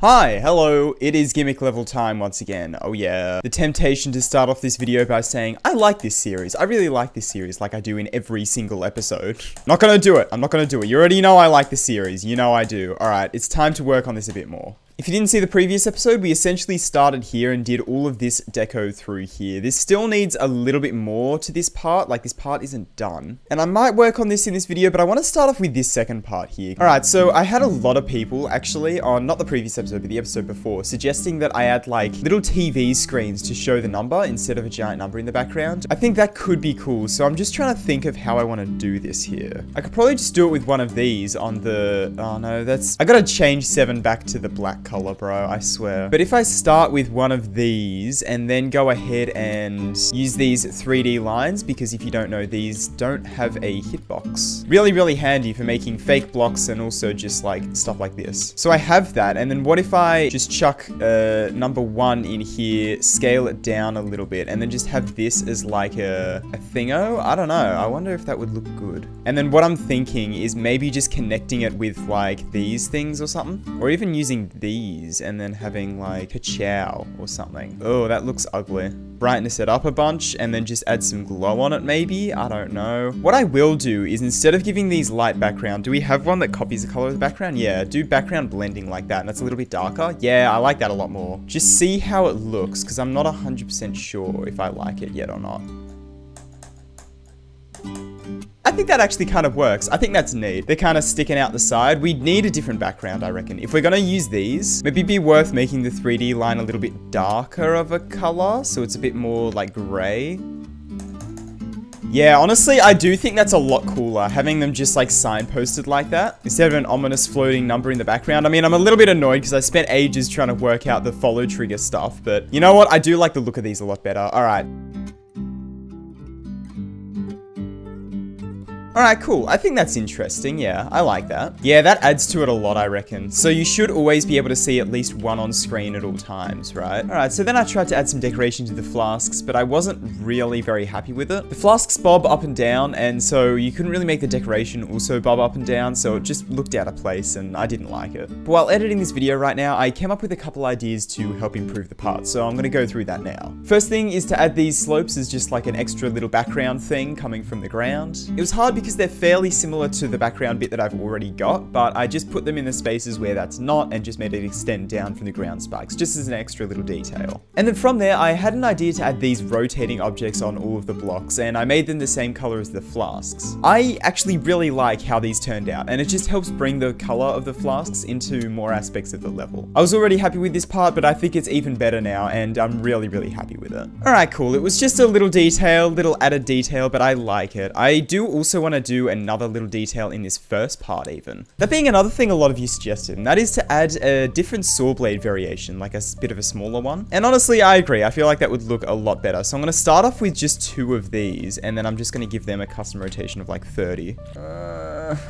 Hi, hello, it is Gimmick level time once again. Oh yeah. The temptation to start off this video by saying, I like this series. I really like this series like I do in every single episode. Not gonna do it. I'm not gonna do it. You already know I like the series. You know I do. Alright, it's time to work on this a bit more. If you didn't see the previous episode, we essentially started here and did all of this deco through here. This still needs a little bit more to this part, like this part isn't done. And I might work on this in this video, but I want to start off with this second part here. Alright, so I had a lot of people actually on, not the previous episode, but the episode before, suggesting that I add like little TV screens to show the number instead of a giant number in the background. I think that could be cool, so I'm just trying to think of how I want to do this here. I could probably just do it with one of these on the, oh no, that's, I gotta change 7 back to the black color, bro, I swear. But if I start with one of these and then go ahead and use these 3D lines, because if you don't know, these don't have a hitbox. Really handy for making fake blocks and also just like stuff like this. So I have that, and then what if I just chuck number 1 in here, scale it down a little bit, and then just have this as like a thingo? I don't know. I wonder if that would look good. And then what I'm thinking is maybe just connecting it with like these things or something, or even using these and then having like a chow or something. Oh, that looks ugly. Brightness it up a bunch and then just add some glow on it maybe. I don't know. What I will do is instead of giving these light background, do we have one that copies the color of the background? Yeah, do background blending like that, and that's a little bit darker. Yeah, I like that a lot more. Just see how it looks, because I'm not 100% sure if I like it yet or not. I think that actually kind of works. I think that's neat. They're kind of sticking out the side. We need a different background, I reckon. If we're going to use these, maybe it'd be worth making the 3D line a little bit darker of a color, so it's a bit more like gray. Yeah, honestly, I do think that's a lot cooler, having them just like signposted like that, instead of an ominous floating number in the background. I mean, I'm a little bit annoyed because I spent ages trying to work out the follow trigger stuff, but you know what? I do like the look of these a lot better. All right. Alright, cool. I think that's interesting. Yeah, I like that. Yeah, that adds to it a lot, I reckon. So you should always be able to see at least one on screen at all times, right? Alright, so then I tried to add some decoration to the flasks, but I wasn't really very happy with it. The flasks bob up and down, and so you couldn't really make the decoration also bob up and down, so it just looked out of place, and I didn't like it. But while editing this video right now, I came up with a couple ideas to help improve the part, so I'm gonna go through that now. First thing is to add these slopes as just like an extra little background thing coming from the ground. It was hard because they're fairly similar to the background bit that I've already got, but I just put them in the spaces where that's not and just made it extend down from the ground spikes, just as an extra little detail. And then from there, I had an idea to add these rotating objects on all of the blocks, and I made them the same color as the flasks. I actually really like how these turned out, and it just helps bring the color of the flasks into more aspects of the level. I was already happy with this part, but I think it's even better now, and I'm really happy with it. Alright, cool. It was just a little detail, little added detail, but I like it. I do also want to do another little detail in this first part even. That being another thing a lot of you suggested, and that is to add a different saw blade variation, like a bit of a smaller one. And honestly, I agree. I feel like that would look a lot better. So I'm going to start off with just 2 of these, and then I'm just going to give them a custom rotation of like 30.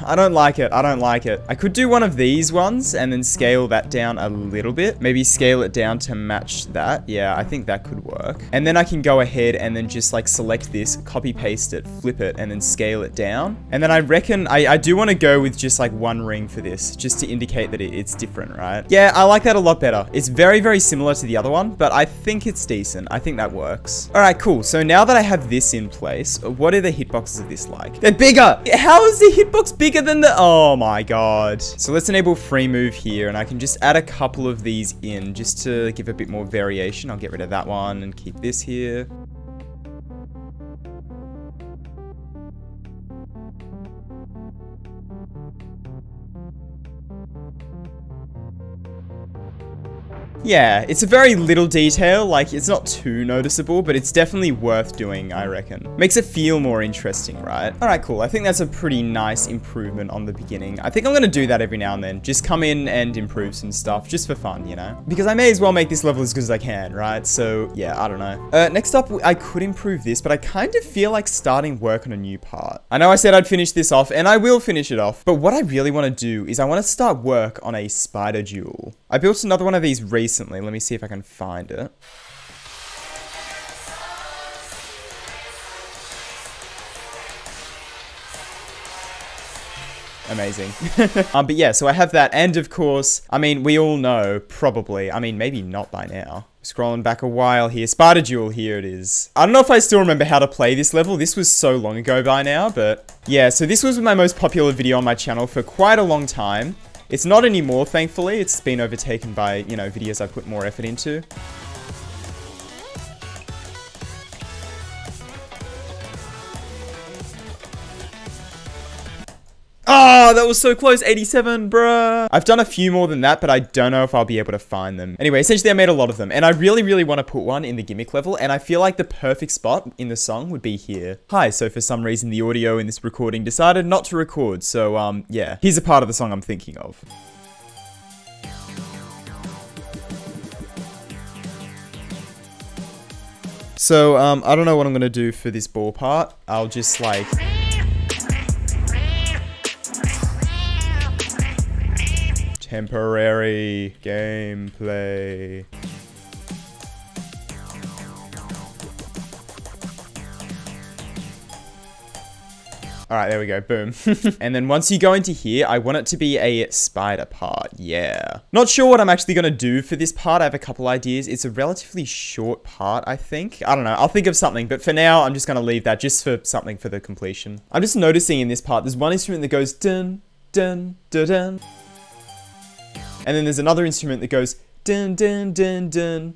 I don't like it. I don't like it. I could do one of these ones and then scale that down a little bit. Maybe scale it down to match that. Yeah, I think that could work. And then I can go ahead and then just like select this, copy paste it, flip it, and then scale it down. And then I reckon I do want to go with just like 1 ring for this, just to indicate that it's different, right? Yeah, I like that a lot better. It's very similar to the other one, but I think it's decent. I think that works. All right, cool. So now that I have this in place, what are the hitboxes of this like? They're bigger. How is the hitbox bigger than the... Oh my god. So let's enable free move here, and I can just add a couple of these in just to give a bit more variation. I'll get rid of that one and keep this here. Yeah, it's a very little detail, like it's not too noticeable, but it's definitely worth doing, I reckon. Makes it feel more interesting, right? Alright, cool. I think that's a pretty nice improvement on the beginning. I think I'm gonna do that every now and then. Just come in and improve some stuff, just for fun, you know? Because I may as well make this level as good as I can, right? So, yeah, I don't know. Next up, I could improve this, but I kind of feel like starting work on a new part. I know I said I'd finish this off, and I will finish it off, but what I really want to do is I want to start work on a spider jewel. I built another one of these recently. Let me see if I can find it. Amazing. But yeah, so I have that. And of course, I mean, we all know, probably, I mean, maybe not by now. Scrolling back a while here. Spider Duel, here it is. I don't know if I still remember how to play this level. This was so long ago by now, but yeah, so this was my most popular video on my channel for quite a long time. It's not anymore, thankfully. It's been overtaken by, you know, videos I put more effort into. Oh, that was so close. 87, bruh. I've done a few more than that, but I don't know if I'll be able to find them. Anyway, essentially I made a lot of them, and I really, really want to put one in the gimmick level, and I feel like the perfect spot in the song would be here. Hi, so for some reason the audio in this recording decided not to record, so yeah. Here's a part of the song I'm thinking of. So, I don't know what I'm gonna do for this ball part. I'll just like... Temporary gameplay. Alright, there we go, boom. And then once you go into here, I want it to be a spider part, yeah. Not sure what I'm actually gonna do for this part. I have a couple ideas. It's a relatively short part, I think. I don't know, I'll think of something, but for now, I'm just gonna leave that just for something for the completion. I'm just noticing in this part, there's one instrument that goes dun, dun, dun, dun. And then there's another instrument that goes dun dun dun dun.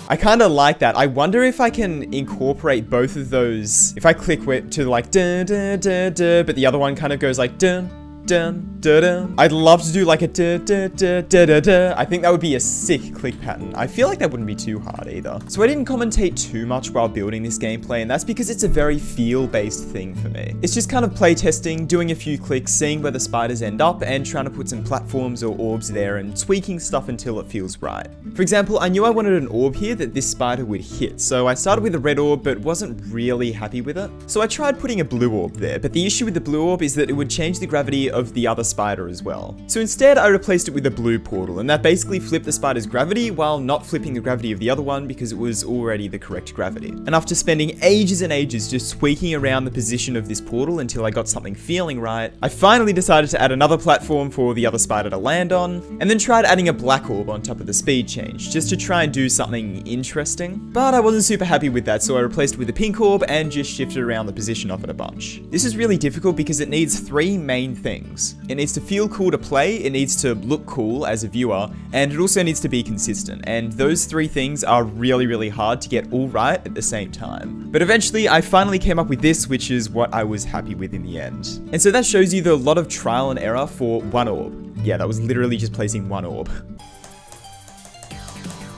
I kind of like that. I wonder if I can incorporate both of those. If I click to like dun dun dun dun, but the other one kind of goes like dun dun dun dun. I'd love to do like a dun dun dun dun dun dun. I think that would be a sick click pattern. I feel like that wouldn't be too hard either. So I didn't commentate too much while building this gameplay, and that's because it's a very feel-based thing for me. It's just kind of playtesting, doing a few clicks, seeing where the spiders end up, and trying to put some platforms or orbs there and tweaking stuff until it feels right. For example, I knew I wanted an orb here that this spider would hit, so I started with a red orb but wasn't really happy with it. So I tried putting a blue orb there, but the issue with the blue orb is that it would change the gravity of the other spider as well. So instead I replaced it with a blue portal, and that basically flipped the spider's gravity while not flipping the gravity of the other one because it was already the correct gravity. And after spending ages and ages just tweaking around the position of this portal until I got something feeling right, I finally decided to add another platform for the other spider to land on, and then tried adding a black orb on top of the speed change, just to try and do something interesting. But I wasn't super happy with that, so I replaced it with a pink orb and just shifted around the position of it a bunch. This is really difficult because it needs three main things. It needs to feel cool to play, it needs to look cool as a viewer, and it also needs to be consistent. And those three things are really, really hard to get all right at the same time. But eventually, I finally came up with this, which is what I was happy with in the end. And so that shows you the lot of trial and error for one orb. Yeah, that was literally just placing one orb.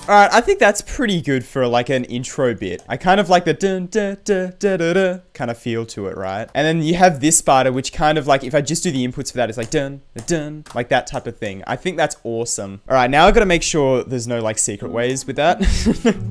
Alright, I think that's pretty good for like an intro bit. I kind of like the dun da da da da da kind of feel to it, right? And then you have this spider, which kind of like, if I just do the inputs for that, it's like dun dun, like that type of thing. I think that's awesome. Alright, now I've got to make sure there's no like secret ways with that.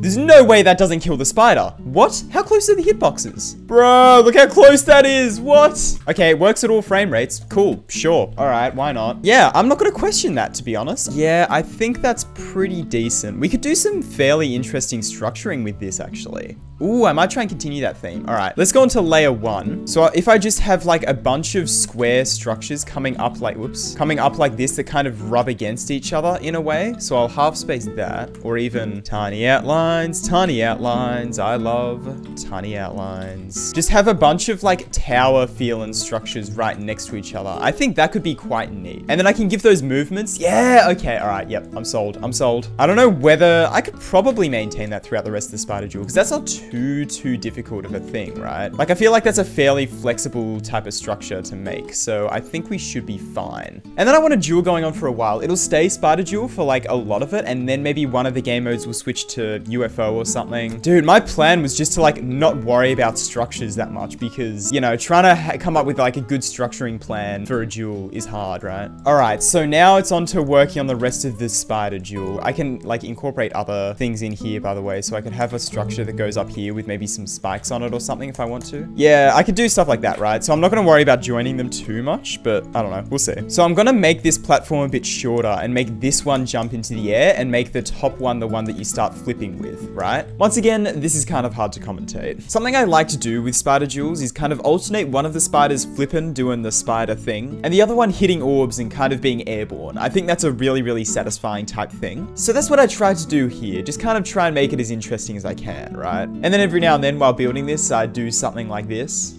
There's no way that doesn't kill the spider. What? How close are the hitboxes? Bro, look how close that is. What? Okay, it works at all frame rates. Cool, sure. Alright, why not? Yeah, I'm not going to question that, to be honest. Yeah, I think that's pretty decent. We could do some fairly interesting structuring with this, actually. Ooh, I might try and continue that theme. All right, let's go into layer 1. So if I just have like a bunch of square structures coming up like, whoops, coming up like this that kind of rub against each other in a way. So I'll half space that, or even tiny outlines, I love tiny outlines. Just have a bunch of like tower feeling structures right next to each other. I think that could be quite neat. And then I can give those movements. Yeah, okay, all right, yep, I'm sold, I'm sold. I don't know whether, I could probably maintain that throughout the rest of the spider duel, because that's not too difficult of a thing, right? Like, I feel like that's a fairly flexible type of structure to make, so I think we should be fine. And then I want a duel going on for a while. It'll stay spider duel for like a lot of it, and then maybe one of the game modes will switch to UFO or something. Dude, my plan was just to like not worry about structures that much, because, you know, trying to come up with like a good structuring plan for a duel is hard, right? All right, so now it's on to working on the rest of the spider duel. I can like incorporate other things in here, by the way, so I could have a structure that goes up here with maybe some spikes on it or something if I want to. Yeah, I could do stuff like that, right? So I'm not going to worry about joining them too much, but I don't know. We'll see. So I'm going to make this platform a bit shorter and make this one jump into the air and make the top one the one that you start flipping with, right? Once again, this is kind of hard to commentate. Something I like to do with spider duels is kind of alternate one of the spiders flipping, doing the spider thing, and the other one hitting orbs and kind of being airborne. I think that's a really, really satisfying type thing. So that's what I tried to do here. Just kind of try and make it as interesting as I can, right? And then every now and then while building this, I do something like this.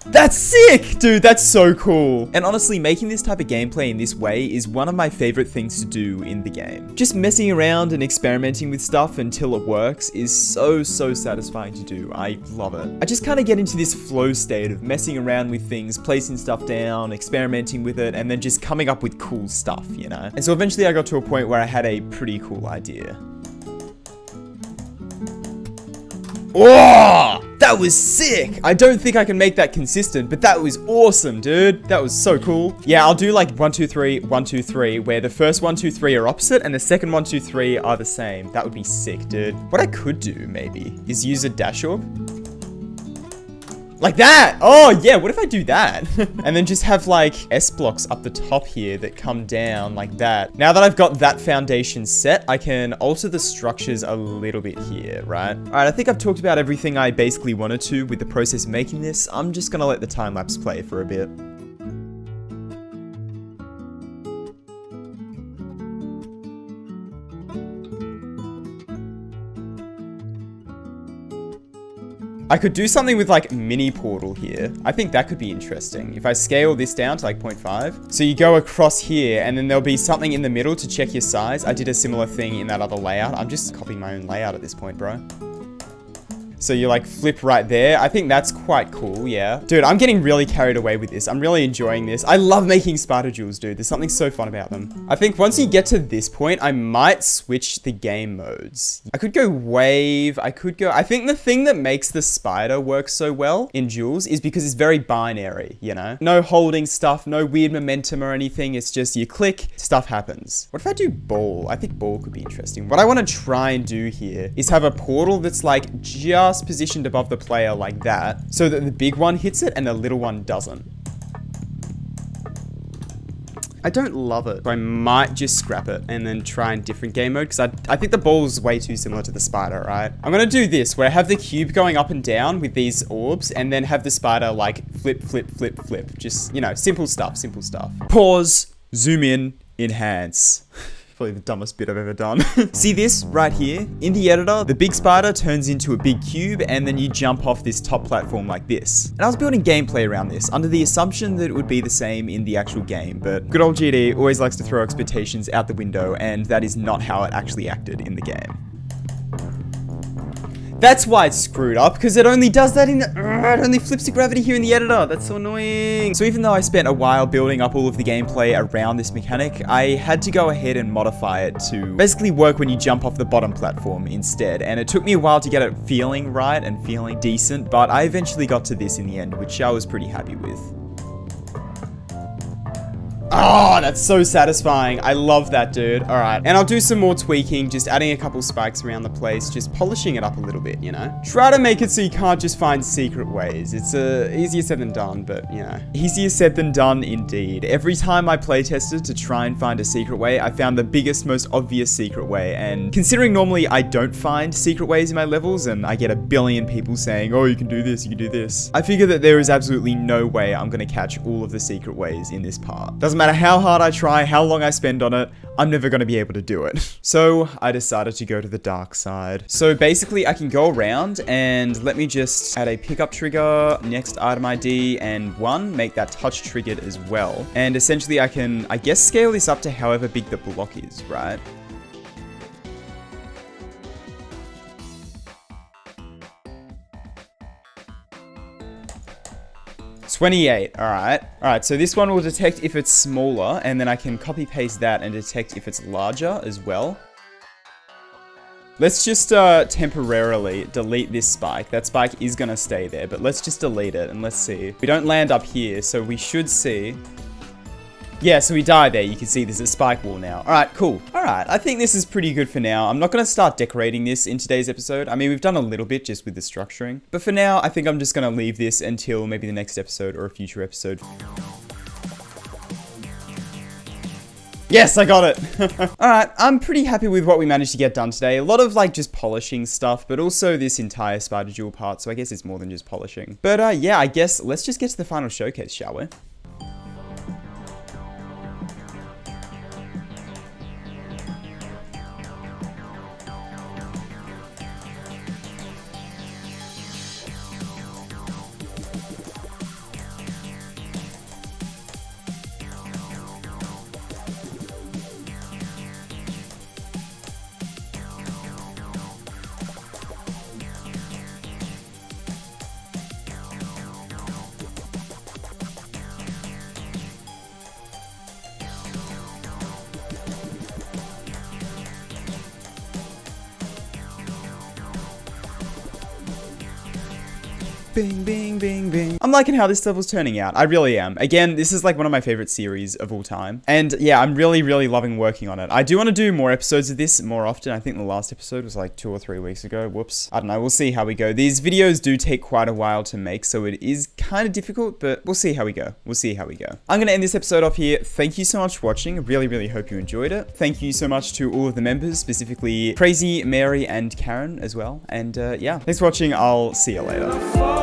That's sick! Dude, that's so cool. And honestly, making this type of gameplay in this way is one of my favorite things to do in the game. Just messing around and experimenting with stuff until it works is so satisfying to do. I love it. I just kind of get into this flow state of messing around with things, placing stuff down, experimenting with it, and then just coming up with cool stuff, you know? And so eventually I got to a point where I had a pretty cool idea. Oh, that was sick. I don't think I can make that consistent, but that was awesome, dude. That was so cool. Yeah, I'll do like 1, 2, 3, 1, 2, 3, where the first 1, 2, 3 are opposite and the second 1, 2, 3 are the same. That would be sick, dude. What I could do maybe is use a dash orb. Like that! Oh, yeah, what if I do that? And then just have, like, S blocks up the top here that come down like that. Now that I've got that foundation set, I can alter the structures a little bit here, right? Alright, I think I've talked about everything I basically wanted to with the process of making this. I'm just gonna let the time-lapse play for a bit. I could do something with like mini portal here. I think that could be interesting. If I scale this down to like 0.5. So you go across here and then there'll be something in the middle to check your size. I did a similar thing in that other layout. I'm just copying my own layout at this point, bro. So you like flip right there. I think that's quite cool, yeah. Dude, I'm getting really carried away with this. I'm really enjoying this. I love making spider jewels, dude. There's something so fun about them. I think once you get to this point, I might switch the game modes. I could go wave. I think the thing that makes the spider work so well in jewels is because it's very binary, you know? No holding stuff, no weird momentum or anything. It's just you click, stuff happens. What if I do ball? I think ball could be interesting. What I want to try and do here is have a portal that's like just positioned above the player like that, so that the big one hits it and the little one doesn't. I don't love it. So I might just scrap it and then try in different game mode, because I think the ball is way too similar to the spider, right? I'm gonna do this, where I have the cube going up and down with these orbs, and then have the spider like flip, flip, flip, flip. Just, you know, simple stuff, simple stuff. Pause, zoom in, enhance. Probably the dumbest bit I've ever done. See this right here? In the editor, the big spider turns into a big cube and then you jump off this top platform like this. And I was building gameplay around this under the assumption that it would be the same in the actual game, but good old GD always likes to throw expectations out the window, and that is not how it actually acted in the game. That's why it's screwed up, because it only does that in the... it only flips the gravity here in the editor. That's so annoying. So even though I spent a while building up all of the gameplay around this mechanic, I had to go ahead and modify it to basically work when you jump off the bottom platform instead. And it took me a while to get it feeling right and feeling decent, but I eventually got to this in the end, which I was pretty happy with. Oh, that's so satisfying. I love that, dude. All right. And I'll do some more tweaking, just adding a couple spikes around the place, just polishing it up a little bit, you know? Try to make it so you can't just find secret ways. It's easier said than done, but, you know. Easier said than done, indeed. Every time I playtested to try and find a secret way, I found the biggest, most obvious secret way. And considering normally I don't find secret ways in my levels, and I get a billion people saying, oh, you can do this, you can do this, I figure that there is absolutely no way I'm gonna catch all of the secret ways in this part. Doesn't matter how hard I try, how long I spend on it, I'm never going to be able to do it. So I decided to go to the dark side. So basically I can go around and let me just add a pickup trigger, next item ID, and 1, make that touch triggered as well. And essentially I can, I guess, scale this up to however big the block is, right? $28, alright, so this one will detect if it's smaller, and then I can copy paste that and detect if it's larger as well. Let's just temporarily delete this spike. That spike is gonna stay there, but let's just delete it and let's see. We don't land up here, so we should see. Yeah, so we die there. You can see there's a spike wall now. All right, cool. All right, I think this is pretty good for now. I'm not going to start decorating this in today's episode. I mean, we've done a little bit just with the structuring. But for now, I think I'm just going to leave this until maybe the next episode or a future episode. Yes, I got it. All right, I'm pretty happy with what we managed to get done today. A lot of like just polishing stuff, but also this entire spider jewel part. So I guess it's more than just polishing. But yeah, I guess let's just get to the final showcase, shall we? Bing, bing, bing, bing. I'm liking how this level's turning out. I really am. Again, this is like one of my favorite series of all time. And yeah, I'm really, really loving working on it. I do want to do more episodes of this more often. I think the last episode was like 2 or 3 weeks ago. Whoops. I don't know. We'll see how we go. These videos do take quite a while to make, so it is kind of difficult, but we'll see how we go. We'll see how we go. I'm going to end this episode off here. Thank you so much for watching. I really, really hope you enjoyed it. Thank you so much to all of the members, specifically Crazy, Mary, and Karen as well. And yeah, thanks for watching. I'll see you later.